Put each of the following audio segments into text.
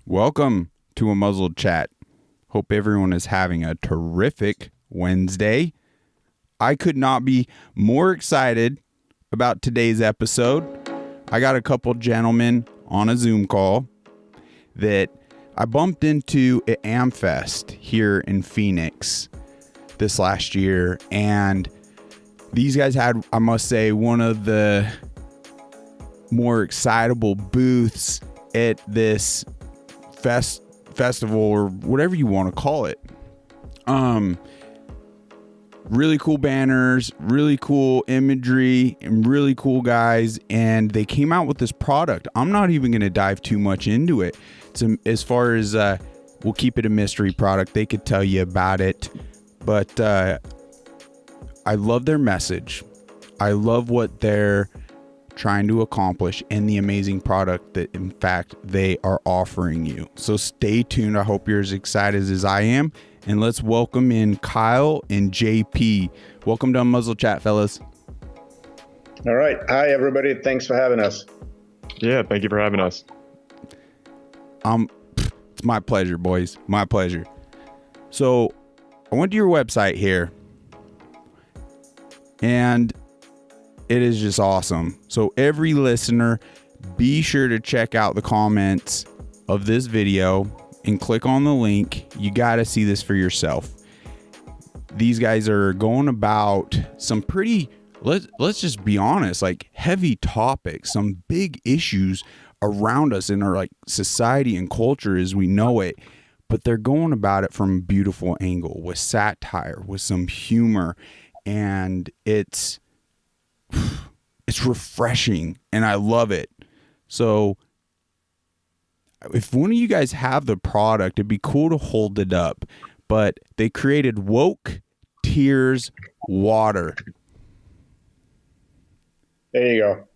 Welcome to a muzzled chat. Hope everyone is having a terrific Wednesday. I could not be more excited about today's episode. I got a couple gentlemen on a Zoom call that I bumped into at AmFest here in Phoenix this last year, and these guys had, I must say, one of the more excitable booths at this festival or whatever you want to call it. Really cool banners, really cool imagery, and really cool guys, and they came out with this product. I'm not even going to dive too much into it. As far as we'll keep it a mystery product. They could tell you about it, but I love their message. I love what they're trying to accomplish and the amazing product that in fact they are offering you. So stay tuned. I hope you're as excited as I am, and let's welcome in Kyle and JP. Welcome to Muzzle Chat, fellas. All right. Hi, everybody. Thanks for having us. Yeah, thank you for having us. It's my pleasure, boys. My pleasure. So I went to your website here, and it is just awesome. So every listener, be sure to check out the comments of this video and click on the link. You got to see this for yourself. These guys are going about some pretty, let's just be honest, like heavy topics, some big issues around us in our like society and culture as we know it. But they're going about it from a beautiful angle with satire, with some humor, and it's refreshing and I love it. So if one of you guys have the product, it'd be cool to hold it up. But they created Woke Tears Water. There you go.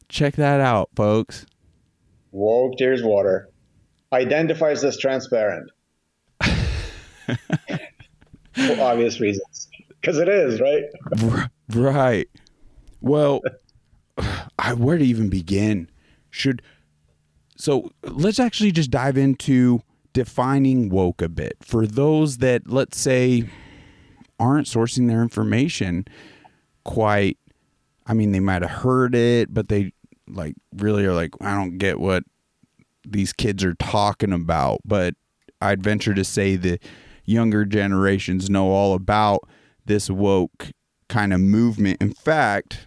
Check that out, folks. Woke Tears Water. Identifies as transparent. For obvious reasons. Because it is, right? Right. Well, where to even begin? So let's actually just dive into defining woke a bit. For those that, let's say, aren't sourcing their information quite, I mean, they might have heard it, but they like really are like, I don't get what these kids are talking about. But I'd venture to say the younger generations know all about this woke kind of movement. In fact,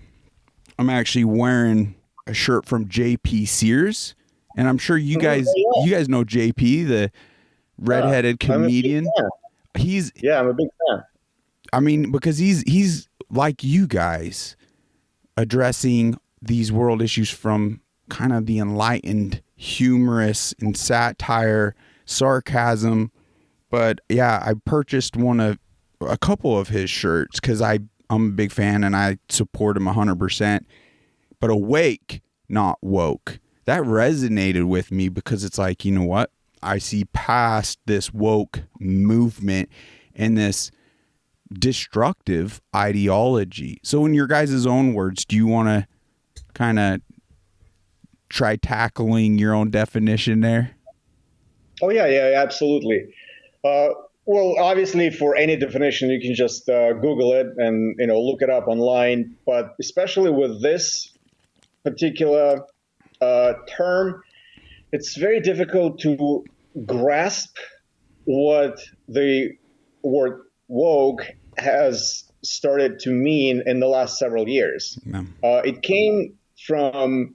I'm actually wearing a shirt from JP Sears, and I'm sure you guys know JP, the redheaded comedian. I'm a big fan. I mean, because he's like you guys, addressing these world issues from kind of the enlightened, humorous and satire, sarcasm. But yeah, I purchased a couple of his shirts because I'm a big fan and I support him 100%. But awake, not woke. That resonated with me because it's like, you know what? I see past this woke movement and this destructive ideology. So in your guys' own words, do you want to kind of try tackling your own definition there? Oh, yeah, absolutely. Well, obviously, for any definition, you can just Google it and look it up online. But especially with this particular term, it's very difficult to grasp what the word woke has started to mean in the last several years. Yeah. It came from,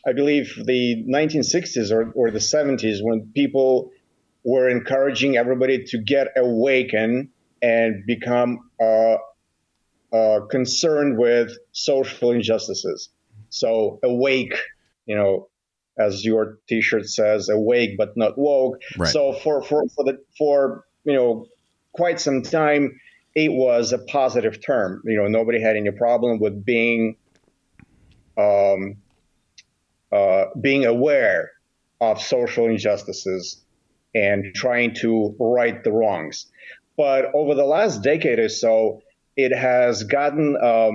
I believe, the 1960s or the 70s when people were encouraging everybody to get awakened and become concerned with social injustices. So awake, as your T-shirt says, awake but not woke. Right. So for quite some time, it was a positive term. Nobody had any problem with being aware of social injustices and trying to right the wrongs. But over the last decade or so, it has gotten a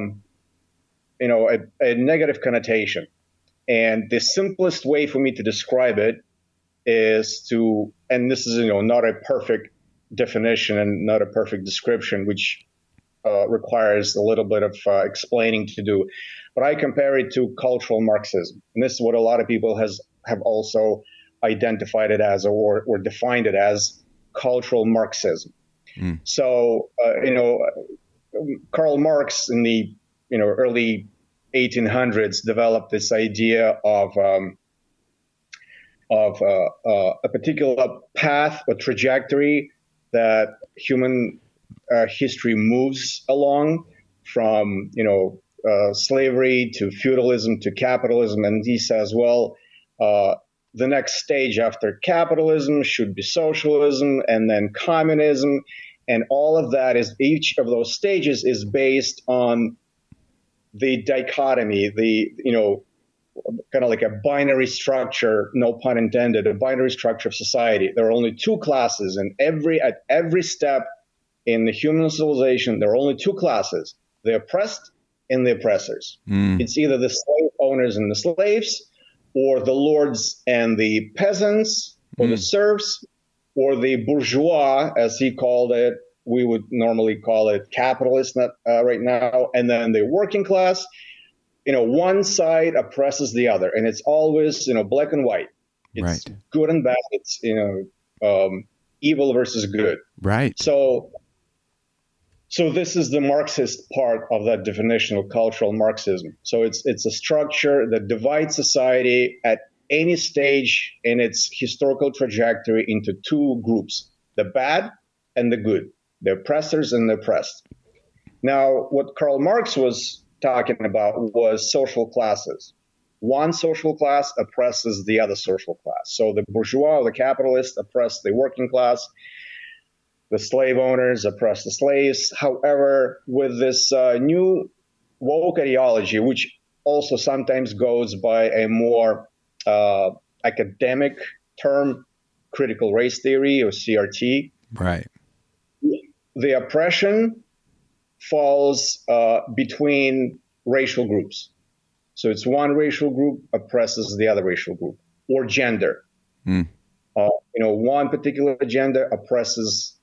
negative connotation. And the simplest way for me to describe it is to, and this is, not a perfect definition and not a perfect description, which requires a little bit of explaining to do, but I compare it to cultural Marxism. And this is what a lot of people have also identified it as, or defined it as, cultural Marxism. So, Karl Marx in the early 1800s developed this idea of a particular path or trajectory that human history moves along, from slavery to feudalism to capitalism. And he says, well, the next stage after capitalism should be socialism, and then communism, and all of that is, each of those stages is based on the dichotomy, the kind of like a binary structure, no pun intended, a binary structure of society. There are only two classes, and at every step in the human civilization, there are only two classes: the oppressed and the oppressors. It's either the slave owners and the slaves, or the lords and the peasants, or the serfs, or the bourgeois, as he called it. We would normally call it capitalist right now, and then the working class. One side oppresses the other, and it's always, black and white. It's good and bad. It's, evil versus good. Right. So this is the Marxist part of that definition of cultural Marxism. So it's a structure that divides society at any stage in its historical trajectory into two groups: the bad and the good, the oppressors and the oppressed. Now, what Karl Marx was talking about was social classes. One social class oppresses the other social class. So the bourgeois, the capitalists, oppress the working class. The slave owners oppress the slaves. However, with this new woke ideology, which also sometimes goes by a more academic term, critical race theory, or CRT, right, the oppression falls between racial groups. So it's one racial group oppresses the other racial group, or gender. One particular gender oppresses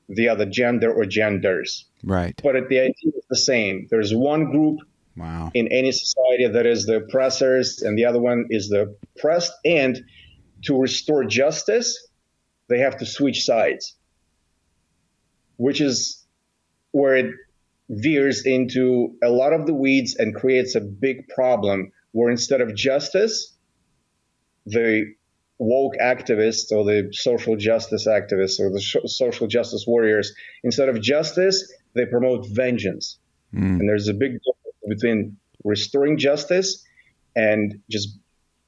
the other gender or genders. Right. But the idea is the same. There's one group in any society that is the oppressors, and the other one is the oppressed. And to restore justice, they have to switch sides, which is where it veers into a lot of the weeds and creates a big problem, where instead of justice, the woke activists or the social justice activists or the social justice warriors, instead of justice, they promote vengeance. And there's a big difference between restoring justice and just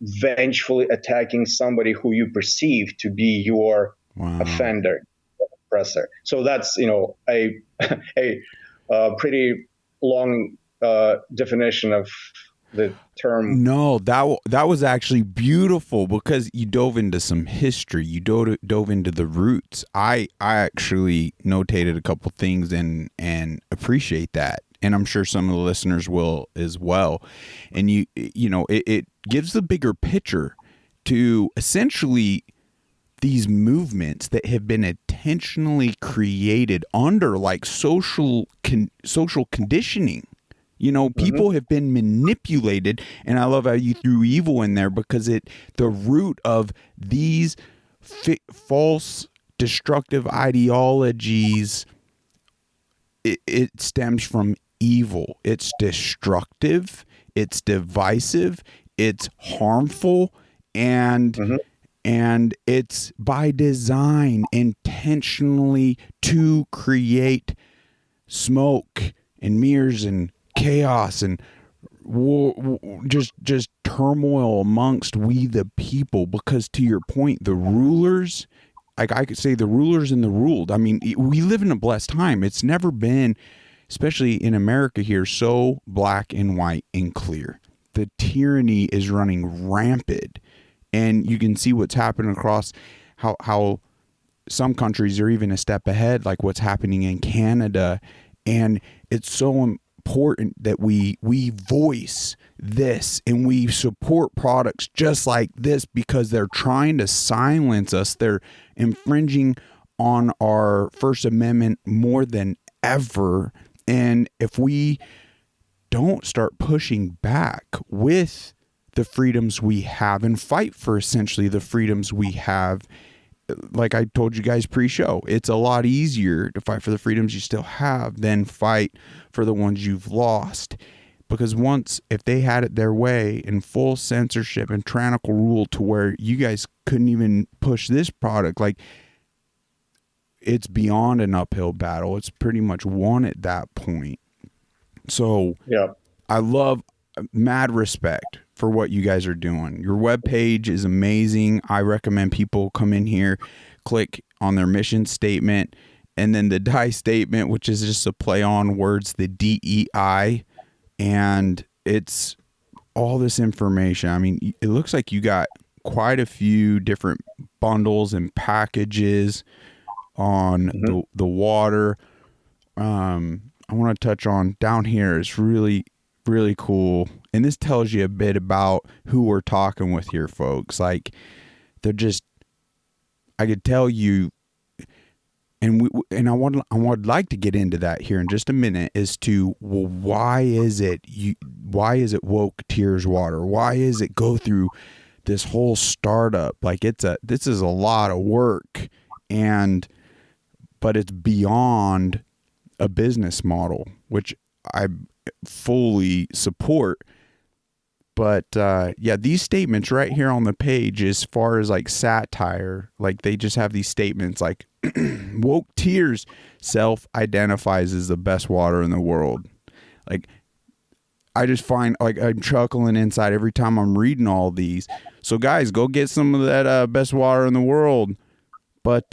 vengefully attacking somebody who you perceive to be your offender, oppressor. So that's, a pretty long definition of the term. No, that was actually beautiful, because you dove into some history. You dove into the roots. I actually notated a couple things and appreciate that. And I'm sure some of the listeners will as well. And it gives the bigger picture to essentially these movements that have been intentionally created under like social conditioning. People have been manipulated, and I love how you threw evil in there, because the root of these false destructive ideologies, it stems from evil. It's destructive, it's divisive, it's harmful, and it's by design, intentionally to create smoke and mirrors and chaos and war, just turmoil amongst we the people. Because to your point, the rulers, like I could say, the rulers and the ruled. I mean, we live in a blessed time. It's never been, especially in America here, so black and white and clear. The tyranny is running rampant, and you can see what's happening across how some countries are even a step ahead, like what's happening in Canada. And it's so important that we voice this and we support products just like this, because they're trying to silence us. They're infringing on our First Amendment more than ever. And if we don't start pushing back with the freedoms we have and fight for essentially the freedoms we have, like I told you guys pre-show, it's a lot easier to fight for the freedoms you still have than fight for the ones you've lost. Because if they had it their way in full censorship and tyrannical rule to where you guys couldn't even push this product, like, it's beyond an uphill battle. It's pretty much won at that point. So yeah, I love, mad respect for what you guys are doing. Your webpage is amazing. I recommend people come in here, click on their mission statement, and then the DIE statement, which is just a play on words, the DEI, and it's all this information. I mean, it looks like you got quite a few different bundles and packages on the water. I want to touch on down here is really, really cool. And this tells you a bit about who we're talking with here, folks. Like, they're just, I could tell you, and I would like to get into that here in just a minute, as to, well, why is it woke tears water? Why is it go through this whole startup? Like, this is a lot of work, but it's beyond a business model, which I fully support. But yeah, these statements right here on the page, as far as like satire, like they just have these statements like woke tears self-identifies as the best water in the world. Like, I just find, like, I'm chuckling inside every time I'm reading all these. So guys, go get some of that best water in the world. But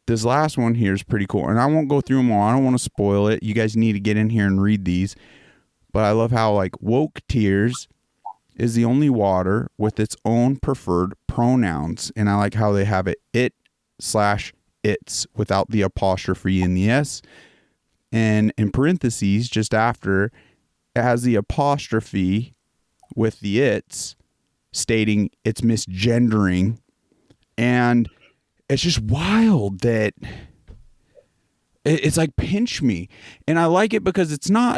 this last one here is pretty cool, and I won't go through them all. I don't want to spoil it. You guys need to get in here and read these. But I love how, like, woke tears is the only water with its own preferred pronouns, and I like how they have it/its without the apostrophe in the S, and in parentheses just after it has the apostrophe with the its, stating it's misgendering. And it's just wild that it's like, pinch me. And I like it because it's not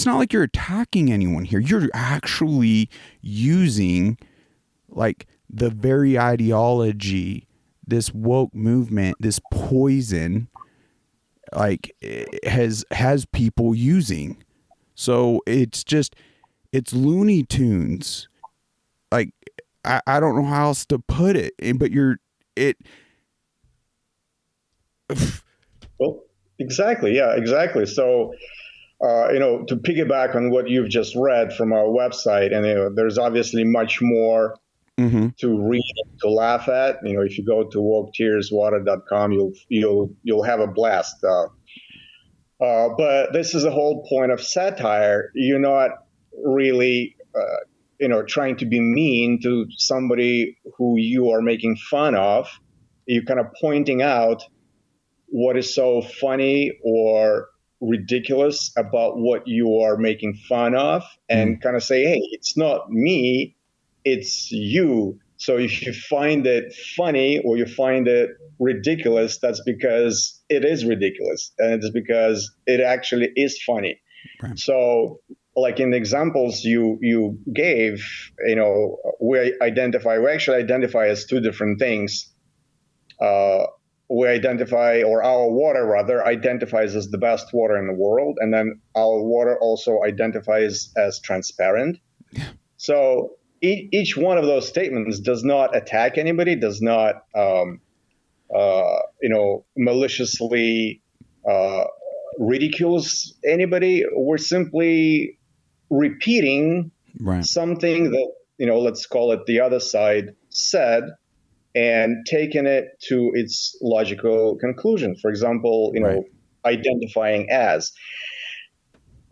like you're attacking anyone here. You're actually using, like, the very ideology, this woke movement, this poison, like, has people using. So it's Looney Tunes. Like, I don't know how else to put it, but well, exactly. Yeah, exactly. So, to piggyback on what you've just read from our website, and there's obviously much more to read, to laugh at. If you go to woketearswater.com, you'll have a blast. But this is the whole point of satire. You're not really, trying to be mean to somebody who you are making fun of. You're kind of pointing out what is so funny or ridiculous about what you are making fun of, and kind of say, hey, it's not me, it's you. So if you find it funny or you find it ridiculous, that's because it is ridiculous, and it's because it actually is funny. Right. So, like in the examples you gave, we actually identify as two different things. We identify, or our water rather, identifies as the best water in the world, and then our water also identifies as transparent. Yeah. So each one of those statements does not attack anybody, does not, maliciously ridicules anybody. We're simply repeating something that, let's call it the other side said, and taking it to its logical conclusion. For example, identifying as.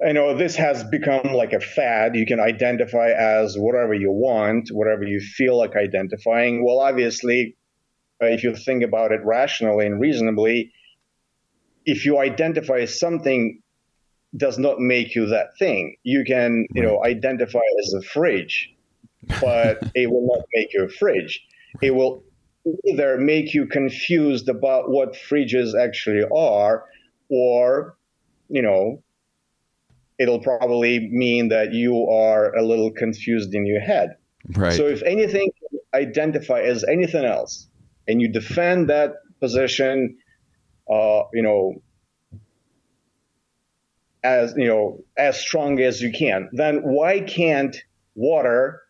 This has become like a fad. You can identify as whatever you want, whatever you feel like identifying. Well, obviously, if you think about it rationally and reasonably, if you identify as something does not make you that thing. You can, identify as a fridge, but it will not make you a fridge. It will either make you confused about what fridges actually are, or, it'll probably mean that you are a little confused in your head. Right. So if anything identify as anything else, and you defend that position, as strong as you can, then why can't water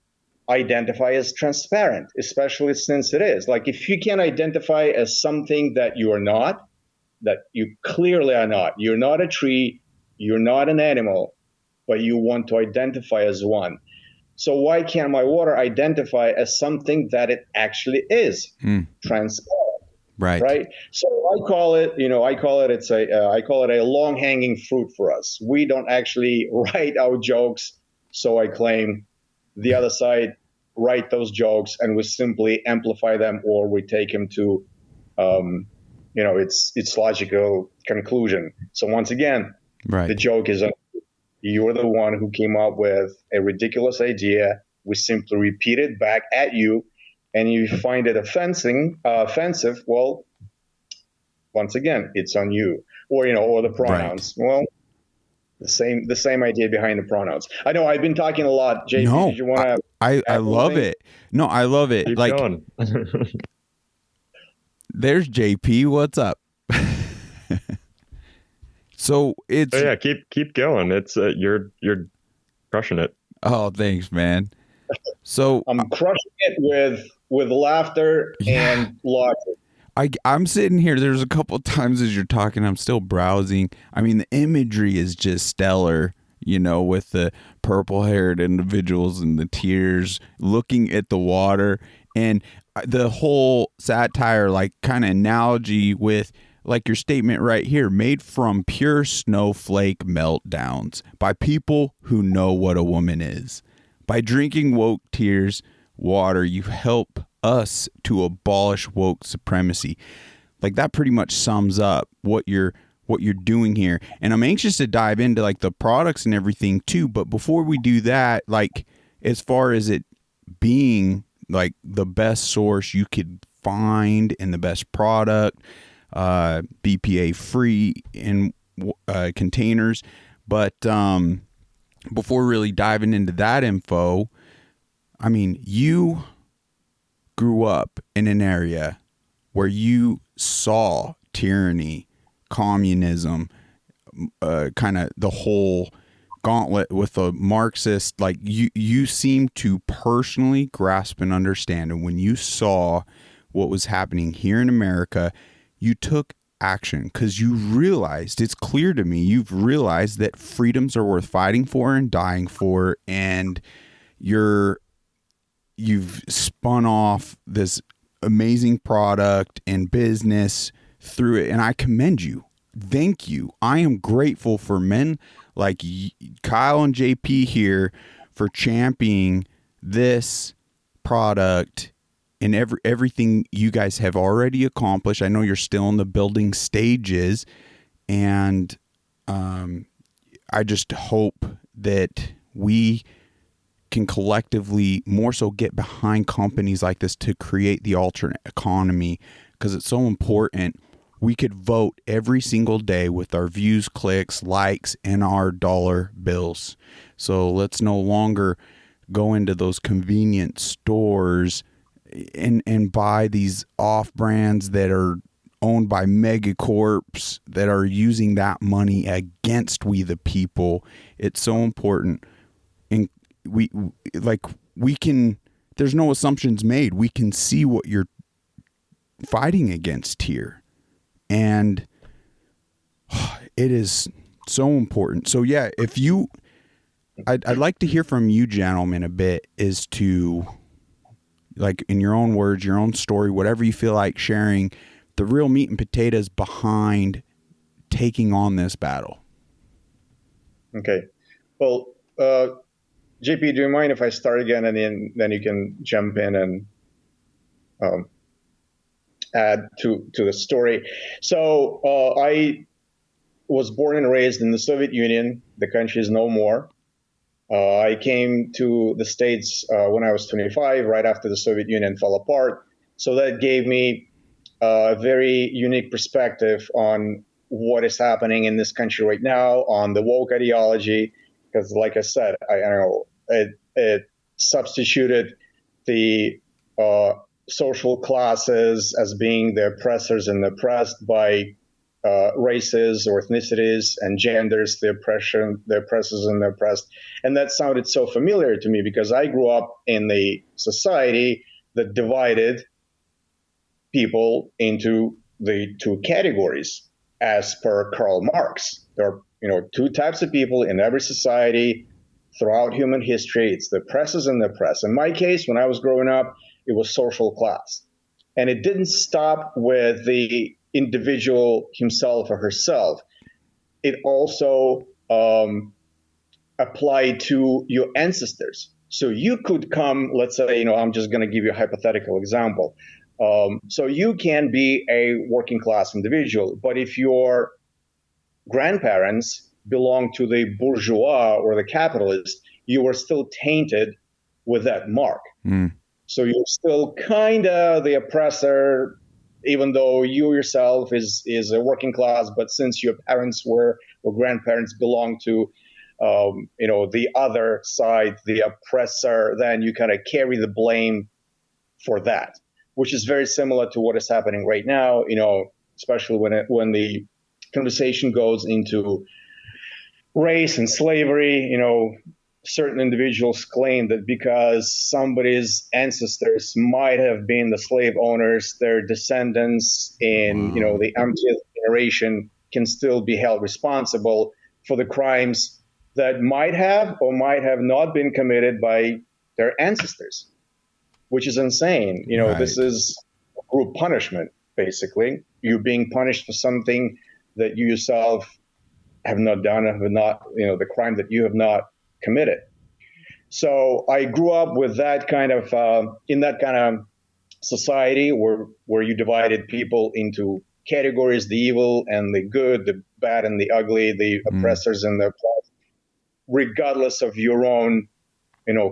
identify as transparent, especially since it is? Like, if you can identify as something that you are not, that you clearly are not, you're not a tree, you're not an animal, but you want to identify as one. So why can't my water identify as something that it actually is, transparent? Right. So I call it a long hanging fruit for us. We don't actually write our jokes. So I claim the other side write those jokes, and we simply amplify them, or we take them to, its logical conclusion. So once again, the joke is you're the one who came up with a ridiculous idea. We simply repeat it back at you, and you find it offensive. Well, once again, it's on you, or the pronouns. Right. Well, the same idea behind the pronouns. I know I've been talking a lot, JP. No, did you want to? I love it. No, I love it. Keep going. There's JP. What's up? So it's keep going. It's you're crushing it. Oh, thanks, man. So I'm crushing it with laughter and logic. I'm sitting here. There's a couple of times as you're talking, I'm still browsing. I mean, the imagery is just stellar, with the purple-haired individuals and the tears looking at the water, and the whole satire, like kind of analogy with, like your statement right here, made from pure snowflake meltdowns by people who know what a woman is. By drinking woke tears water, you help us to abolish woke supremacy. Like, that pretty much sums up what you're doing here. And I'm anxious to dive into like the products and everything too. But before we do that, like, as far as it being like the best source you could find and the best product, BPA free in containers. But before really diving into that info, I mean, you grew up in an area where you saw tyranny, communism, kind of the whole gauntlet with a Marxist. Like, you seem to personally grasp and understand. And when you saw what was happening here in America, you took action because you realized, it's clear to me, you've realized that freedoms are worth fighting for and dying for, and you've spun off this amazing product and business through it, and I commend you. Thank you. I am grateful for men like Kyle and JP here for championing this product and everything you guys have already accomplished. I know you're still in the building stages, and I just hope that we can collectively more so get behind companies like this to create the alternate economy, because it's so important. We could vote every single day with our views, clicks, likes, and our dollar bills. So let's no longer go into those convenience stores and buy these off brands that are owned by megacorps that are using that money against we the people. It's so important. And we can, there's no assumptions made. We can see what you're fighting against here. And it is so important. So yeah, I'd like to hear from you gentlemen a bit as to, like, in your own words, your own story, whatever you feel like sharing, the real meat and potatoes behind taking on this battle. Okay. Well, JP, do you mind if I start again, and then you can jump in and add to the story? So was born and raised in the Soviet Union. The country is no more. I came to the States when I was 25, right after the Soviet Union fell apart. So that gave me a very unique perspective on what is happening in this country right now, on the woke ideology, because like I said, I know it substituted the social classes as being the oppressors and the oppressed by races or ethnicities, and genders, the oppressors and the oppressed. And that sounded so familiar to me because I grew up in a society that divided people into the two categories as per Karl Marx. There are, two types of people in every society throughout human history. It's the oppressors and the oppressed. In my case, when I was growing up, it was social class. And it didn't stop with the individual himself or herself. It also applied to your ancestors. So you could come, let's say, I'm just going to give you a hypothetical example. So you can be a working class individual, but if your grandparents belong to the bourgeois or the capitalist, you are still tainted with that mark. So you're still kind of the oppressor, even though you yourself is a working class. But since your parents or grandparents belong to, the other side, the oppressor, then you kind of carry the blame for that, which is very similar to what is happening right now. Especially when the conversation goes into race and slavery. Certain individuals claim that because somebody's ancestors might have been the slave owners, their descendants in the umpteenth generation can still be held responsible for the crimes that might have or might have not been committed by their ancestors, which is insane. Right. This is group punishment, basically. You're being punished for something that you yourself have not done, have not, the crime that you have not committed. So I grew up with that kind of, in that kind of society where you divided people into categories, the evil and the good, the bad and the ugly, the oppressors and the oppressed, regardless of your own,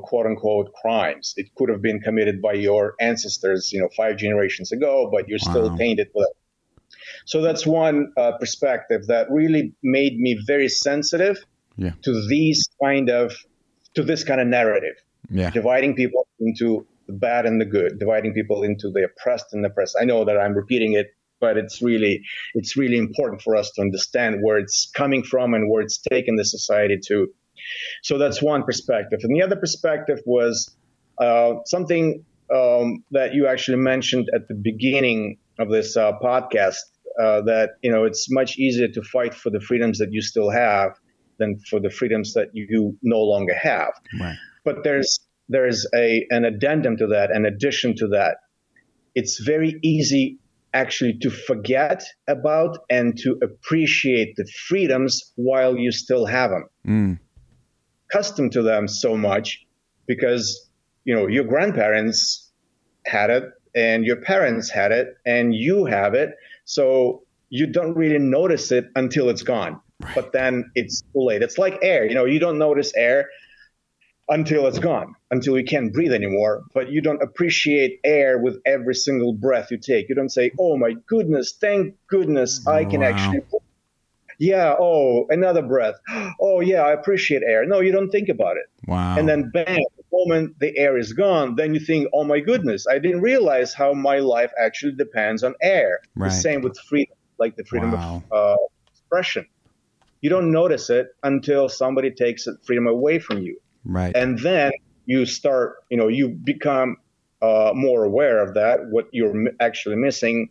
quote unquote crimes. It could have been committed by your ancestors, 5 generations ago, but you're still tainted with it. So that's one perspective that really made me very sensitive to this kind of narrative, dividing people into the bad and the good, dividing people into the oppressed and the oppressed. I know that I'm repeating it, but it's really important for us to understand where it's coming from and where it's taken the society to. So that's one perspective. And the other perspective was something that you actually mentioned at the beginning of this podcast, that, it's much easier to fight for the freedoms that you still have than for the freedoms that you no longer have. Right. But there's an addendum to that, an addition to that. It's very easy actually to forget about and to appreciate the freedoms while you still have them. Accustomed to them so much because, your grandparents had it and your parents had it and you have it. So you don't really notice it until it's gone. Right. But then it's too late. It's like air. You don't notice air until it's gone, until you can't breathe anymore. But you don't appreciate air with every single breath you take. You don't say, oh, my goodness, thank goodness I can actually. Yeah, oh, another breath. Oh, yeah, I appreciate air. No, you don't think about it. Wow. And then bang, the moment the air is gone, then you think, oh, my goodness, I didn't realize how my life actually depends on air. Right. The same with freedom, like the freedom of expression. You don't notice it until somebody takes that freedom away from you. Right. And then you start, you become more aware of that, what you're actually missing.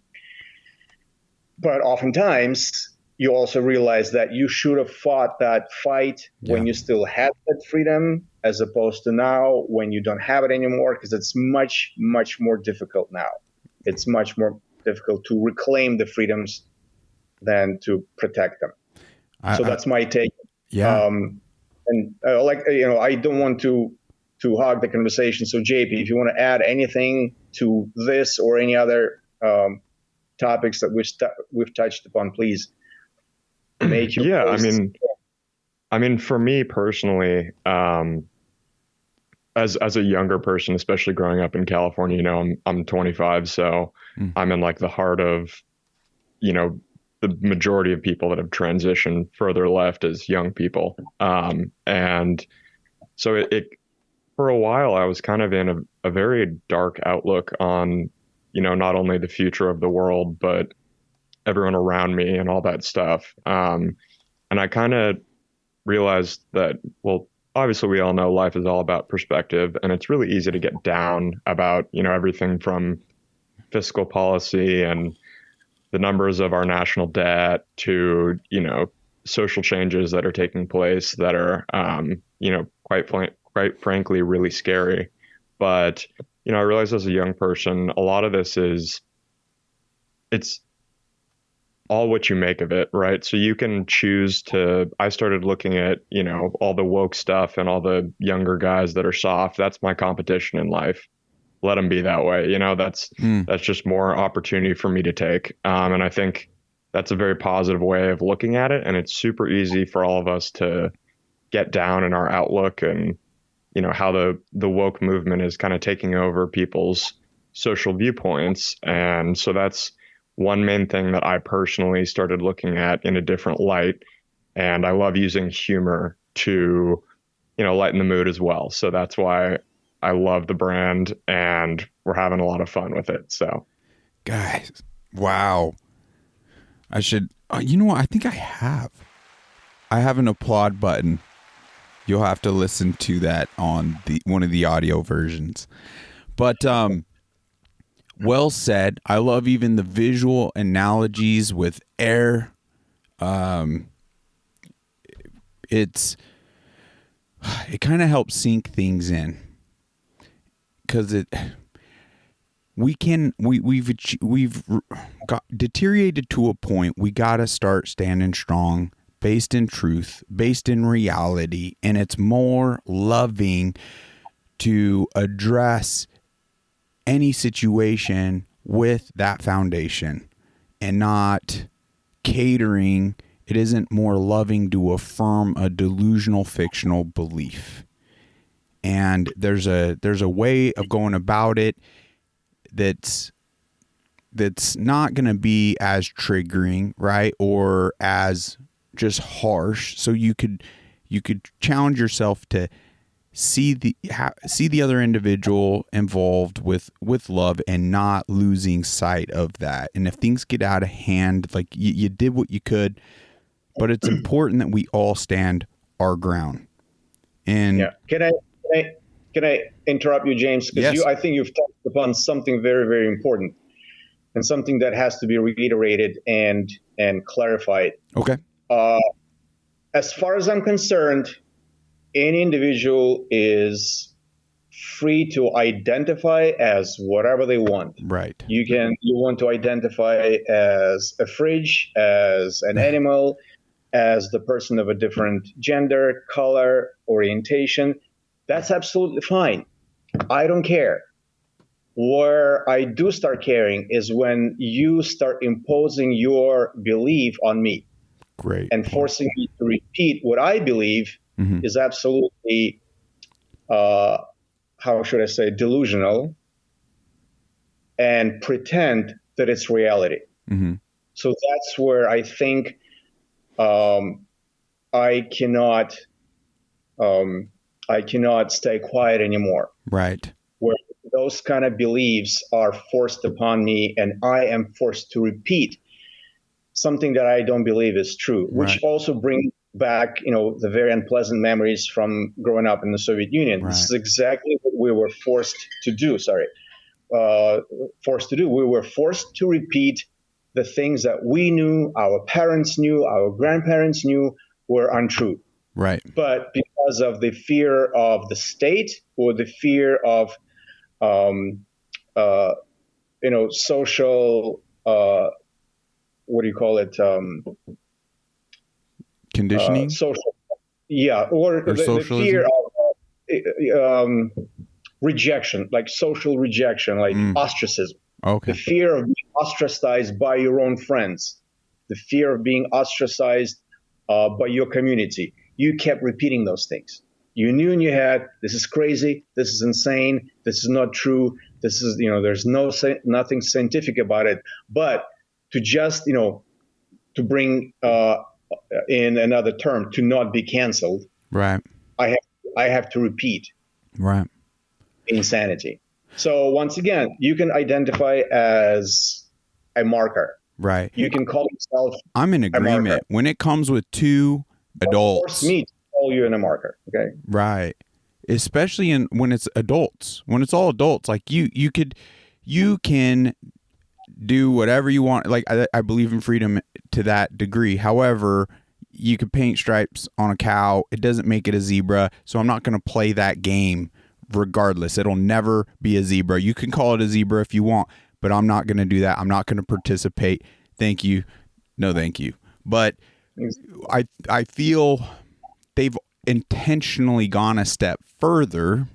But oftentimes, you also realize that you should have fought that fight when you still had that freedom, as opposed to now when you don't have it anymore, because it's much, much more difficult now. It's much more difficult to reclaim the freedoms than to protect them. So that's my take. Yeah. I don't want to hog the conversation. So JP, if you want to add anything to this or any other topics that we've touched upon, please. make your Yeah, posts? I mean, for me personally, as a younger person, especially growing up in California, I'm 25, so Mm. I'm in like the heart of, you know, the majority of people that have transitioned further left as young people. And so it for a while, I was kind of in a very dark outlook on, not only the future of the world, but everyone around me and all that stuff. And I kind of realized that, well, obviously we all know life is all about perspective, and it's really easy to get down about, everything from fiscal policy and the numbers of our national debt to, social changes that are taking place that are, quite frankly, really scary. But, I realized as a young person, a lot of this it's all what you make of it, right? So you can choose to. I started looking at, all the woke stuff and all the younger guys that are soft. That's my competition in life. Let them be that way. That's just more opportunity for me to take. And I think that's a very positive way of looking at it. And it's super easy for all of us to get down in our outlook and, how the woke movement is kind of taking over people's social viewpoints. And so that's one main thing that I personally started looking at in a different light. And I love using humor to, lighten the mood as well. So that's why I love the brand and we're having a lot of fun with it. So, Guys, wow. I should, you know what? I think I have. I have an applaud button. You'll have to listen to that on one of the audio versions. But well said. I love even the visual analogies with air. It kind of helps sink things in, because we've got deteriorated to a point. We got to start standing strong, based in truth, based in reality, and it's more loving to address any situation with that foundation and not catering. It isn't more loving to affirm a delusional fictional belief. And there's a way of going about it that's not going to be as triggering, right? Or as just harsh. So you could challenge yourself to see the other individual involved with love and not losing sight of that. And if things get out of hand, like you did what you could, but it's important that we all stand our ground. And Yeah, can I interrupt you, James? Because yes. I think you've touched upon something very, very important and something that has to be reiterated and clarified. Okay. As far as I'm concerned, any individual is free to identify as whatever they want. Right. You want to identify as a fridge, as an animal, as the person of a different gender, color, orientation. That's absolutely fine. I don't care. Where I do start caring is when you start imposing your belief on me. Great. And forcing me to repeat what I believe is absolutely, how should I say, delusional, and pretend that it's reality. Mm-hmm. So that's where I think I cannot stay quiet anymore. Right. Where those kind of beliefs are forced upon me and I am forced to repeat something that I don't believe is true, which Right. also brings back, the very unpleasant memories from growing up in the Soviet Union. Right. This is exactly what we were forced to do. We were forced to repeat the things that we knew, our parents knew, our grandparents knew were untrue. Right. But because of the fear of the state or the fear of, social, what do you call it? Conditioning? Social, yeah, or the fear of rejection, like social rejection, like ostracism. Okay. The fear of being ostracized by your own friends, the fear of being ostracized by your community. You kept repeating those things. You knew in your head, this is crazy, this is insane, this is not true, this is, there's nothing scientific about it. But to just, to bring in another term, to not be canceled, Right. I have to repeat. Right. Insanity. So once again, you can identify as a marker. Right. You can call yourself. I'm in agreement when it comes with two adults. Force me to call you in a marker. Okay. Right. Especially when it's adults, when it's all adults, like you can do whatever you want. Like I believe in freedom to that degree. However, you could paint stripes on a cow. It doesn't make it a zebra. So I'm not going to play that game regardless. It'll never be a zebra. You can call it a zebra if you want, but I'm not going to do that. I'm not going to participate. Thank you. No, thank you. But I feel they've intentionally gone a step further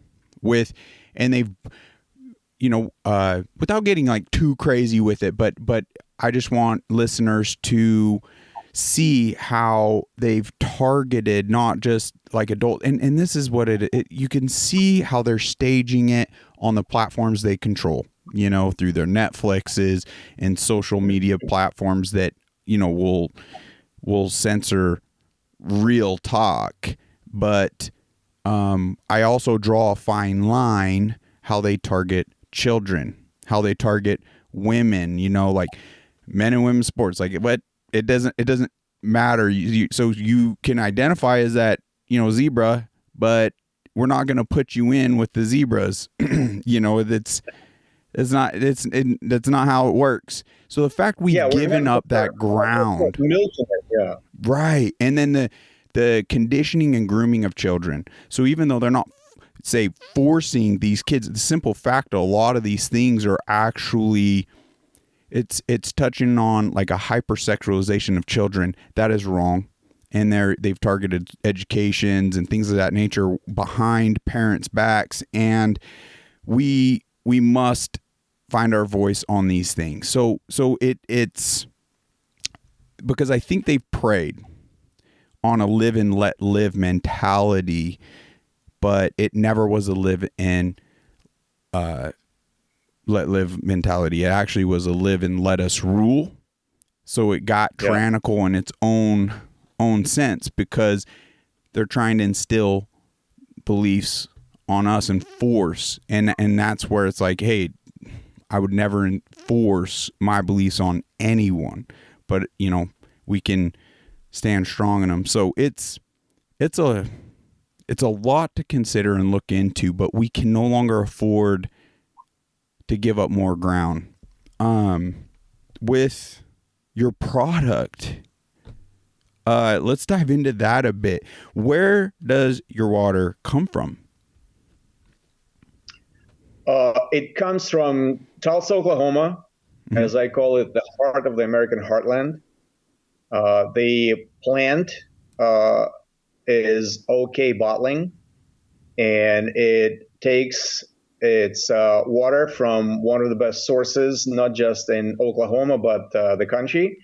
and they've, without getting like too crazy with it, but I just want listeners to see how they've targeted not just like adult, and this is what you can see how they're staging it on the platforms they control, through their Netflixes and social media platforms that, will censor real talk. But I also draw a fine line how they target children, how they target women, like men and women's sports, like what it doesn't matter. So you can identify as that, zebra, but we're not going to put you in with the zebras. That's not how it works. So the fact we've given up that ground, yeah, right. And then the conditioning and grooming of children. So even though they're not, say, forcing these kids, the simple fact a lot of these things are actually, it's touching on like a hypersexualization of children. That is wrong. And they've targeted educations and things of that nature behind parents' backs. And we must find our voice on these things. So it's because I think they've preyed on a live and let live mentality, but it never was a live and let live mentality. It actually was a live and let us rule. So it got tyrannical in its own sense because they're trying to instill beliefs on us and force. And that's where it's like, hey, I would never enforce my beliefs on anyone, but we can stand strong in them. So it's a lot to consider and look into, but we can no longer afford to give up more ground. With your product, let's dive into that a bit. Where does your water come from? It comes from Tulsa, Oklahoma, as I call it, the heart of the American heartland. The plant is OK Bottling, and it takes its water from one of the best sources, not just in Oklahoma, but the country.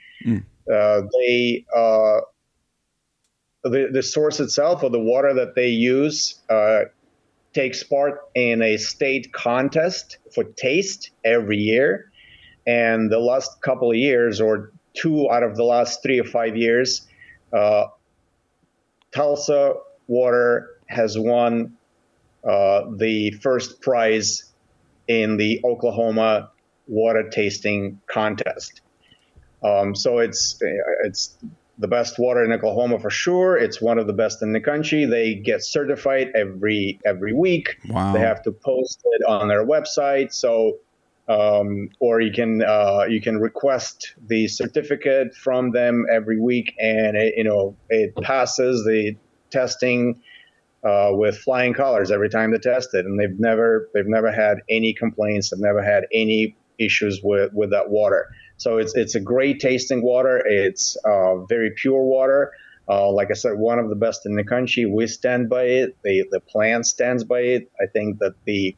The source itself, or the water that they use, takes part in a state contest for taste every year. And the last couple of years, or 2 out of the last 3 or 5 years, Tulsa water has won the first prize in the Oklahoma water tasting contest. So it's the best water in Oklahoma for sure. It's one of the best in the country. They get certified every week. Wow. They have to post it on their website. So, or you can request the certificate from them every week, and it passes the testing with flying colors every time they test it. And they've never had any complaints. They've never had any issues with that water. So it's a great tasting water. It's very pure water. Like I said, one of the best in the country. We stand by it. The plant stands by it. I think that the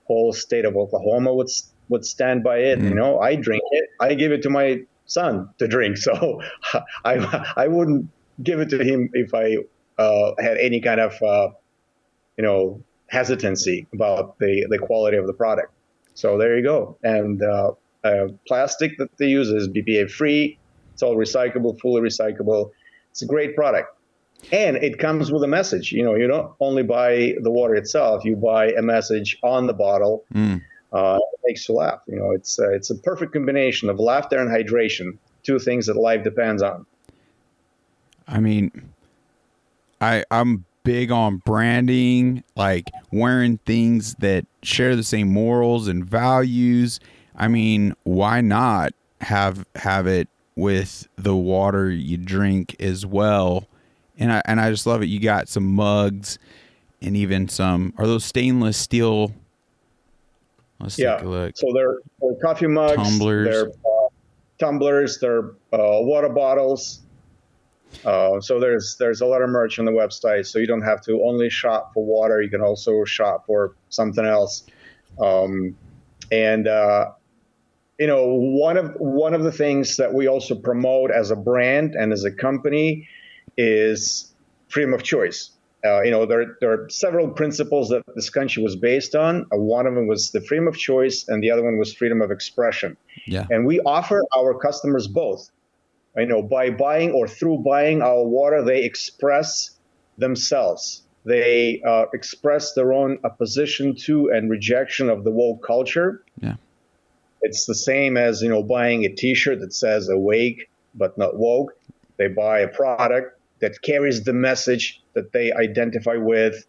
whole state of Oklahoma would stand by it. I drink it. I give it to my son to drink. So I wouldn't give it to him if I had any kind of hesitancy about the quality of the product. So there you go. And plastic that they use is BPA free. It's all recyclable, fully recyclable. It's a great product. And it comes with a message. You don't only buy the water itself, you buy a message on the bottle. It makes you laugh. It's a perfect combination of laughter and hydration, two things that life depends on. I mean, I'm big on branding, like wearing things that share the same morals and values. I mean, why not have it with the water you drink as well? And I just love it. You got some mugs and even are those stainless steel? Let's take a look. So they're coffee mugs, they're tumblers, they're water bottles. So there's a lot of merch on the website. So you don't have to only shop for water. You can also shop for something else. One of the things that we also promote as a brand and as a company is freedom of choice. There are several principles that this country was based on. One of them was the freedom of choice, and the other one was freedom of expression. Yeah. And we offer our customers both. By buying or through buying our water, they express themselves. They express their own opposition to and rejection of the woke culture. Yeah. It's the same as, buying a T-shirt that says awake but not woke. They buy a product that carries the message that they identify with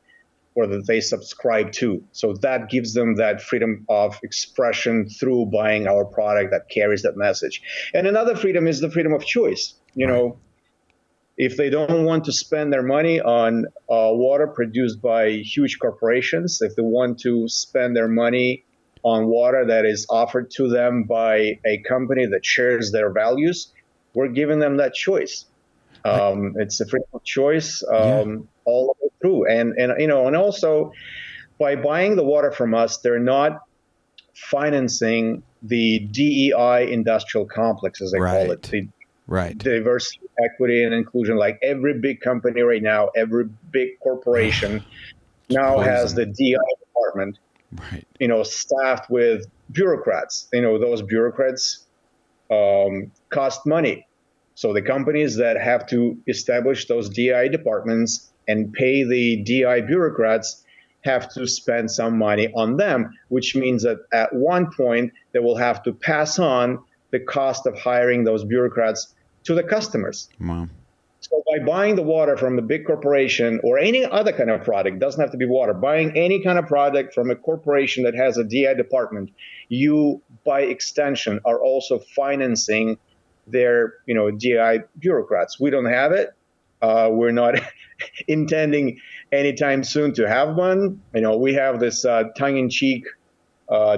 or that they subscribe to. So that gives them that freedom of expression through buying our product that carries that message. And another freedom is the freedom of choice. If they don't want to spend their money on water produced by huge corporations, if they want to spend their money on water that is offered to them by a company that shares their values, we're giving them that choice. It's a freedom of choice all the way through. And also by buying the water from us, they're not financing the DEI industrial complex, as they call it. Right. Diversity, equity, and inclusion. Like every big company right now, every big corporation now has the DEI department, staffed with bureaucrats. Those bureaucrats cost money. So the companies that have to establish those DI departments and pay the DI bureaucrats have to spend some money on them, which means that at one point they will have to pass on the cost of hiring those bureaucrats to the customers. Wow. So by buying the water from a big corporation or any other kind of product, doesn't have to be water, buying any kind of product from a corporation that has a DI department, you, by extension, are also financing their, DI bureaucrats. We don't have it. We're not intending anytime soon to have one. We have this tongue-in-cheek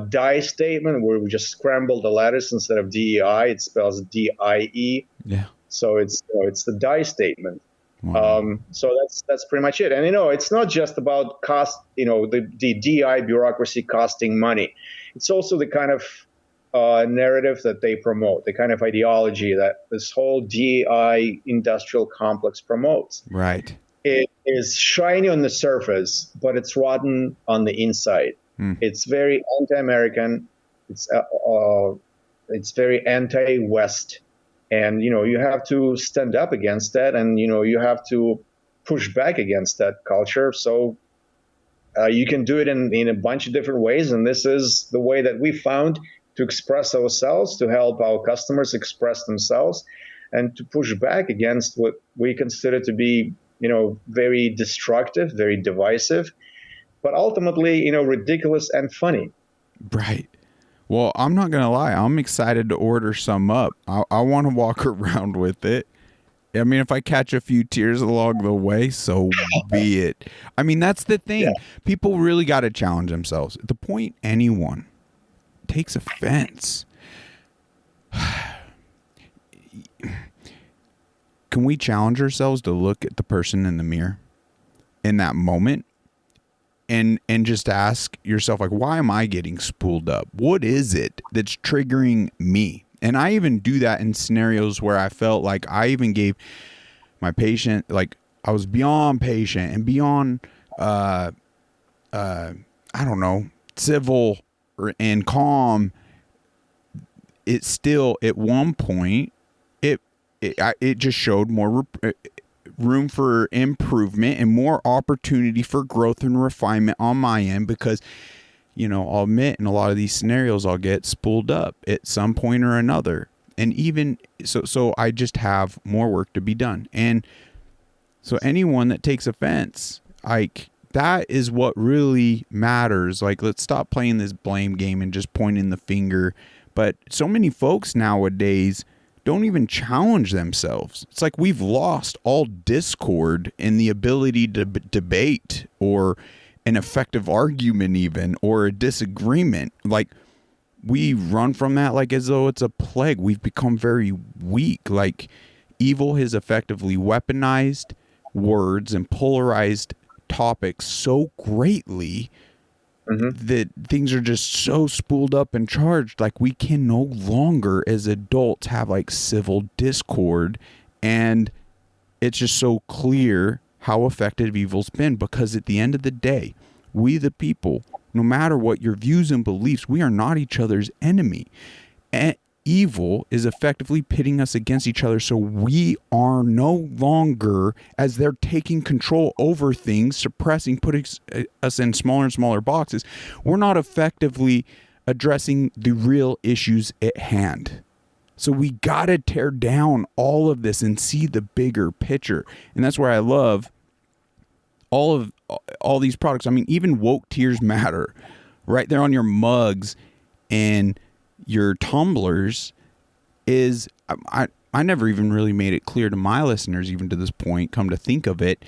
DIE statement where we just scramble the letters instead of DEI. It spells DIE. Yeah. So it's the DIE statement. Wow. So that's pretty much it. And it's not just about cost. The DI bureaucracy costing money. It's also the kind of narrative that they promote, the kind of ideology that this whole DEI industrial complex promotes. Right. It is shiny on the surface, but it's rotten on the inside. It's very anti-American. It's very anti-West, and you have to stand up against that, and you have to push back against that culture. So you can do it in a bunch of different ways, and this is the way that we found to express ourselves, to help our customers express themselves, and to push back against what we consider to be, very destructive, very divisive, but ultimately, ridiculous and funny. Right. Well, I'm not going to lie. I'm excited to order some up. I want to walk around with it. I mean, if I catch a few tears along the way, so be it. I mean, that's the thing. Yeah. People really got to challenge themselves. At the point anyone takes offense, can we challenge ourselves to look at the person in the mirror in that moment and just ask yourself, like, why am I getting spooled up? What is it that's triggering me? And I even do that in scenarios where I felt like I even gave my patient, like I was beyond patient and beyond, I don't know, civil and calm. It still, at one point, it just showed more room for improvement and more opportunity for growth and refinement on my end, because, you know, I'll admit in a lot of these scenarios I'll get spooled up at some point or another. And even so I just have more work to be done. And so anyone that takes offense, like, that is what really matters. Like, let's stop playing this blame game and just pointing the finger. But so many folks nowadays don't even challenge themselves. It's like we've lost all discord and the ability to debate or an effective argument even, or a disagreement. Like, we run from that like as though it's a plague. We've become very weak. Like, evil has effectively weaponized words and polarized topics so greatly that things are just so spooled up and charged. Like, we can no longer as adults have like civil discord, and it's just so clear how effective evil's been, because at the end of the day, we the people, no matter what your views and beliefs, we are not each other's enemy. And evil is effectively pitting us against each other, so we are no longer, as they're taking control over things, suppressing, putting us in smaller and smaller boxes, we're not effectively addressing the real issues at hand. So we gotta tear down all of this and see the bigger picture. And that's where I love all these products. I mean, even woke tears matter right there on your mugs and your tumblers. Is I never even really made it clear to my listeners, even to this point, come to think of it.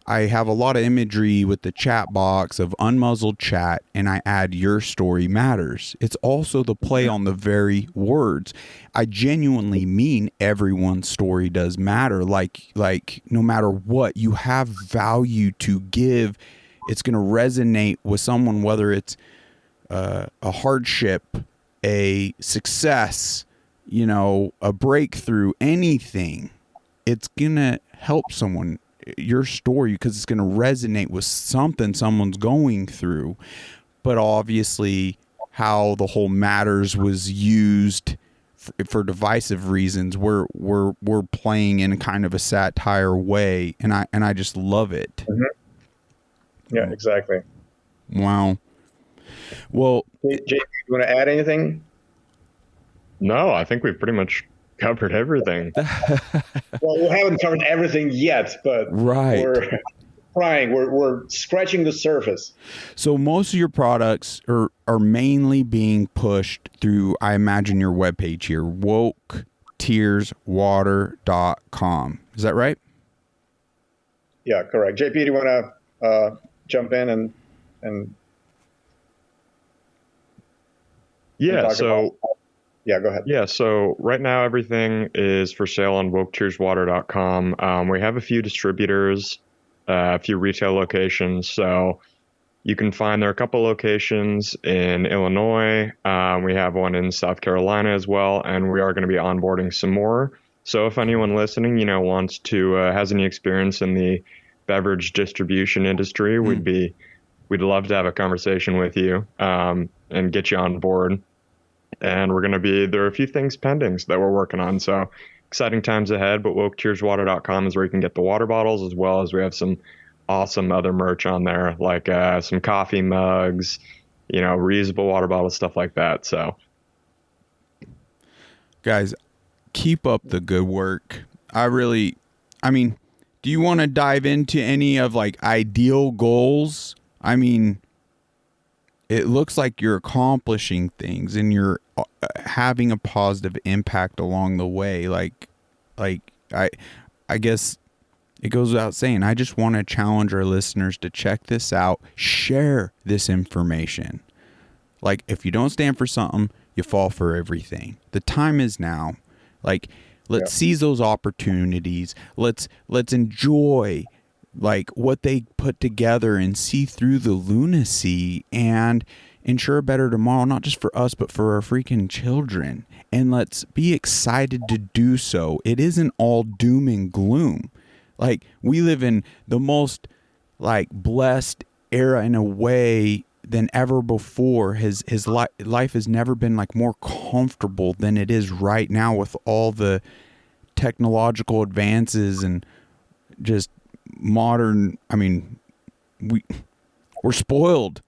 I have a lot of imagery with the chat box of unmuzzled chat, and I add your story matters. It's also the play on the very words. I genuinely mean everyone's story does matter. Like no matter what, you have value to give. It's going to resonate with someone, whether it's a hardship, a success, you know, a breakthrough, anything. It's going to help someone, your story, because it's going to resonate with something someone's going through. But obviously how the whole matters was used for divisive reasons, we're playing in kind of a satire way, and I just love it. Yeah, exactly. Wow. Well, JP, you want to add anything? No, I think we've pretty much covered everything. Well, we haven't covered everything yet, but right. We're trying. We're scratching the surface. So most of your products are mainly being pushed through, I imagine, your webpage here, woketearswater.com. Is that right? Yeah, correct. JP, do you want to jump in and yeah, so yeah, go ahead. Yeah, so right now everything is for sale on woketearswater.com. We have a few distributors, a few retail locations, so you can find there are a couple locations in Illinois. We have one in South Carolina as well, and we are going to be onboarding some more. So if anyone listening, wants to has any experience in the beverage distribution industry, we'd love to have a conversation with you and get you on board. And there are a few things pending that we're working on. So exciting times ahead, but woketearswater.com is where you can get the water bottles, as well as we have some awesome other merch on there, like some coffee mugs, reusable water bottles, stuff like that. So guys, keep up the good work. Do you want to dive into any of like ideal goals? I mean, it looks like you're accomplishing things and you're having a positive impact along the way. Like I guess it goes without saying, I just want to challenge our listeners to check this out, share this information. Like, if you don't stand for something, you fall for everything. The time is now. Like, let's seize those opportunities. Let's enjoy like what they put together and see through the lunacy and ensure a better tomorrow, not just for us, but for our freaking children. And let's be excited to do so. It isn't all doom and gloom. Like, we live in the most like blessed era in a way than ever before. His life has never been like more comfortable than it is right now with all the technological advances and just modern. I mean, we're spoiled.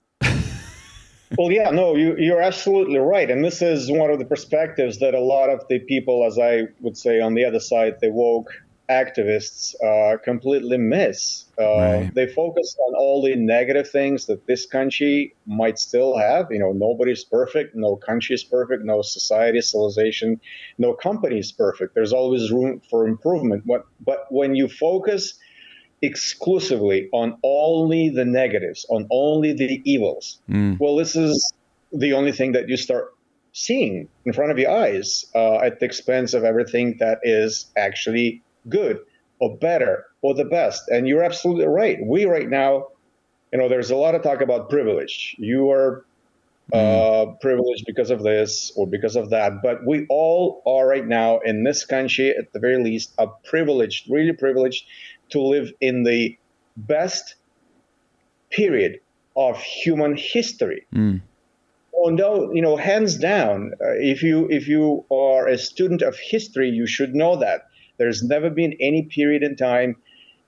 Well, yeah, no, you're absolutely right. And this is one of the perspectives that a lot of the people, as I would say on the other side, the woke activists, completely miss. Right. They focus on all the negative things that this country might still have. You know, nobody's perfect, no country is perfect, no society, civilization, no company is perfect. There's always room for improvement. But when you focus exclusively on only the negatives, on only the evils, well, this is the only thing that you start seeing in front of your eyes, at the expense of everything that is actually good or better or the best. And you're absolutely right. We right now, you know, there's a lot of talk about privilege. You are privileged because of this or because of that. But we all are right now in this country, at the very least, are privileged, really privileged, to live in the best period of human history. Oh no, you know, hands down. If you are a student of history, you should know that there's never been any period in time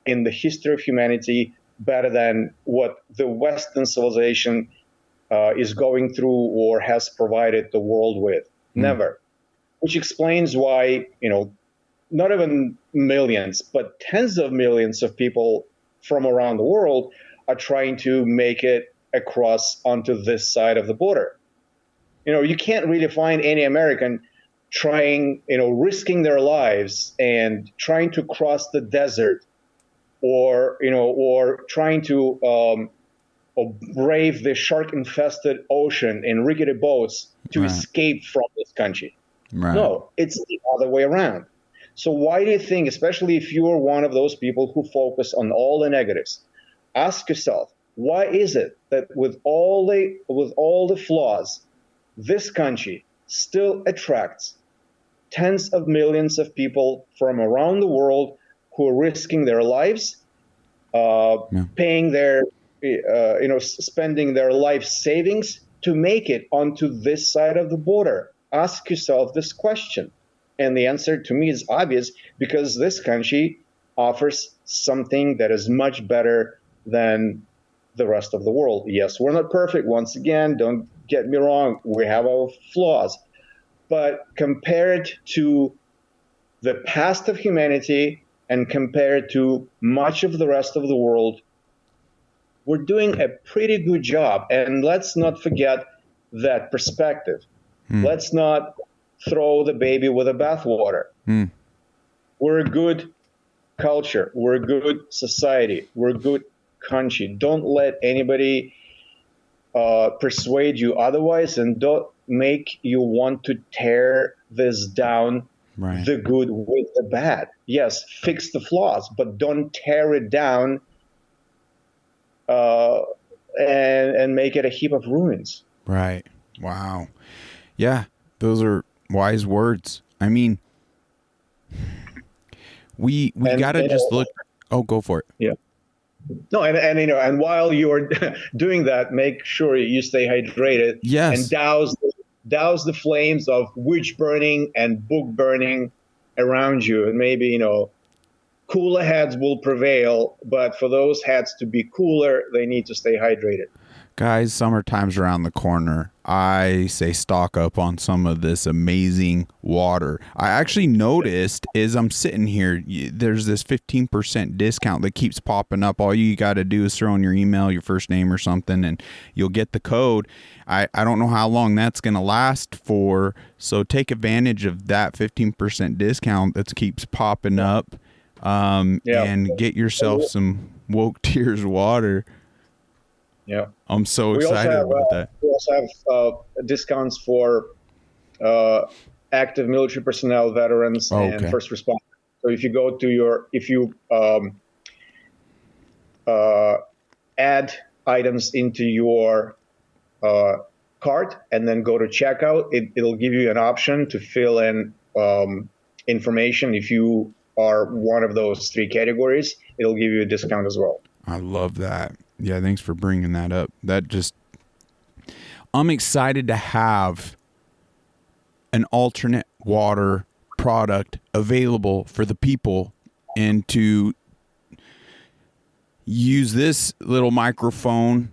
in the history of humanity better than what the Western civilization is going through or has provided the world with. Never. Which explains why, you know, not even millions, but tens of millions of people from around the world are trying to make it across onto this side of the border. You know, you can't really find any American trying, you know, risking their lives and trying to cross the desert, or, you know, or trying to or brave the shark-infested ocean in rickety boats to escape from this country. No, it's the other way around. So why do you think, especially if you're one of those people who focus on all the negatives, ask yourself, why is it that with all the flaws, this country still attracts tens of millions of people from around the world who are risking their lives, paying their, spending their life savings to make it onto this side of the border? Ask yourself this question. And the answer to me is obvious, because this country offers something that is much better than the rest of the world. Yes, we're not perfect. Once again, don't get me wrong. We have our flaws. But compared to the past of humanity and compared to much of the rest of the world, we're doing a pretty good job. And let's not forget that perspective. Let's not throw the baby with the bathwater. We're a good culture. We're a good society. We're a good country. Don't let anybody persuade you otherwise, and don't make you want to tear this down, the good with the bad. Yes, fix the flaws, but don't tear it down and make it a heap of ruins. Right. Wow. Yeah, those are wise words. I mean, we got to just look. Oh, go for it. Yeah. No, and you know, and while you are doing that, make sure you stay hydrated. Yes. And douse the flames of witch burning and book burning around you, and maybe, you know, cooler heads will prevail. But for those heads to be cooler, they need to stay hydrated. Guys, summertime's around the corner. I say stock up on some of this amazing water. I actually noticed as I'm sitting here, there's this 15% discount that keeps popping up. All you got to do is throw in your email, your first name or something, and you'll get the code. I don't know how long that's going to last for, so take advantage of that 15% discount that keeps popping up, and get yourself some Woke Tears water. Yeah, I'm so excited about that. We also have discounts for active military personnel, veterans, and first responders. So if you go to if you add items into your cart and then go to checkout, it'll give you an option to fill in information if you are one of those three categories, it'll give you a discount as well. I love that. Yeah, thanks for bringing that up. I'm excited to have an alternate water product available for the people, and to use this little microphone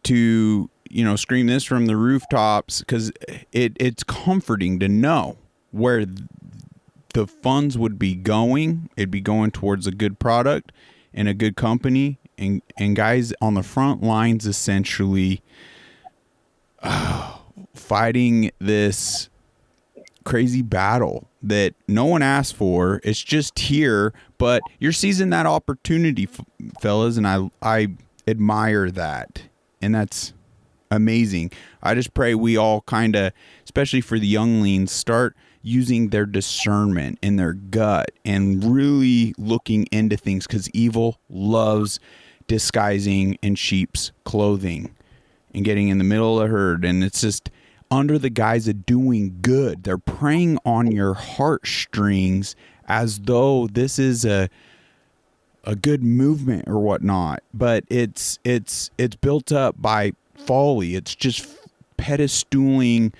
to, scream this from the rooftops, because it's comforting to know where the funds would be going. It'd be going towards a good product and a good company, and guys on the front lines essentially fighting this crazy battle that no one asked for. It's just here, but you're seizing that opportunity, fellas, and I admire that, and that's amazing. I just pray we all kind of, especially for the younglings, start using their discernment and their gut and really looking into things, because evil loves disguising in sheep's clothing and getting in the middle of the herd. And it's just under the guise of doing good. They're preying on your heartstrings as though this is a good movement or whatnot. But it's built up by folly. It's just pedestaling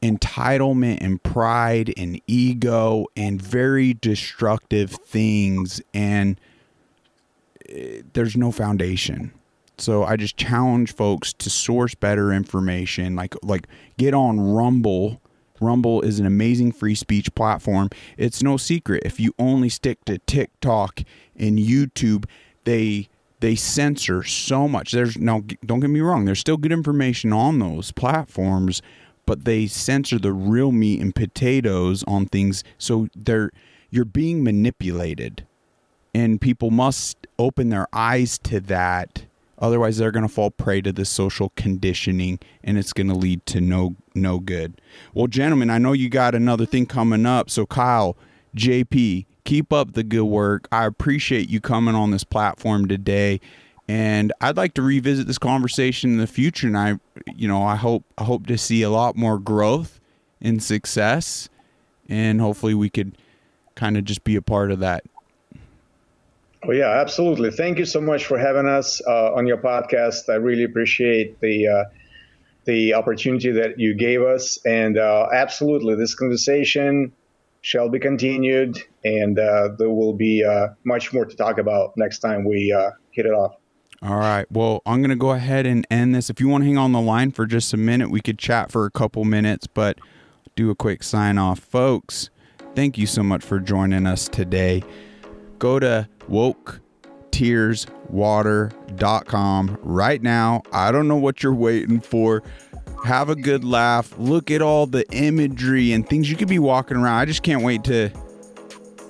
entitlement and pride and ego and very destructive things, and there's no foundation. So I just challenge folks to source better information, like get on Rumble. Rumble is an amazing free speech platform. It's no secret, if you only stick to TikTok and YouTube, they censor so much. Don't get me wrong, there's still good information on those platforms, but they censor the real meat and potatoes on things. So you're being manipulated, and people must open their eyes to that. Otherwise, they're going to fall prey to this social conditioning, and it's going to lead to no good. Well, gentlemen, I know you got another thing coming up. So Kyle, JP, keep up the good work. I appreciate you coming on this platform today. And I'd like to revisit this conversation in the future, and I hope to see a lot more growth and success, and hopefully we could kind of just be a part of that. Oh yeah, absolutely. Thank you so much for having us on your podcast. I really appreciate the opportunity that you gave us, and absolutely, this conversation shall be continued, and there will be much more to talk about next time we hit it off. All right. Well, I'm going to go ahead and end this. If you want to hang on the line for just a minute, we could chat for a couple minutes, but do a quick sign off. Folks, thank you so much for joining us today. Go to woketearswater.com right now. I don't know what you're waiting for. Have a good laugh. Look at all the imagery and things you could be walking around. I just can't wait to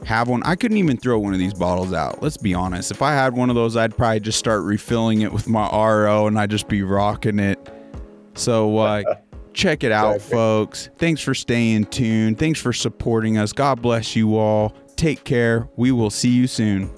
have one. I couldn't even throw one of these bottles out. Let's be honest. If I had one of those, I'd probably just start refilling it with my RO, and I'd just be rocking it. So check it out, folks. Thanks for staying tuned. Thanks for supporting us. God bless you all. Take care. We will see you soon.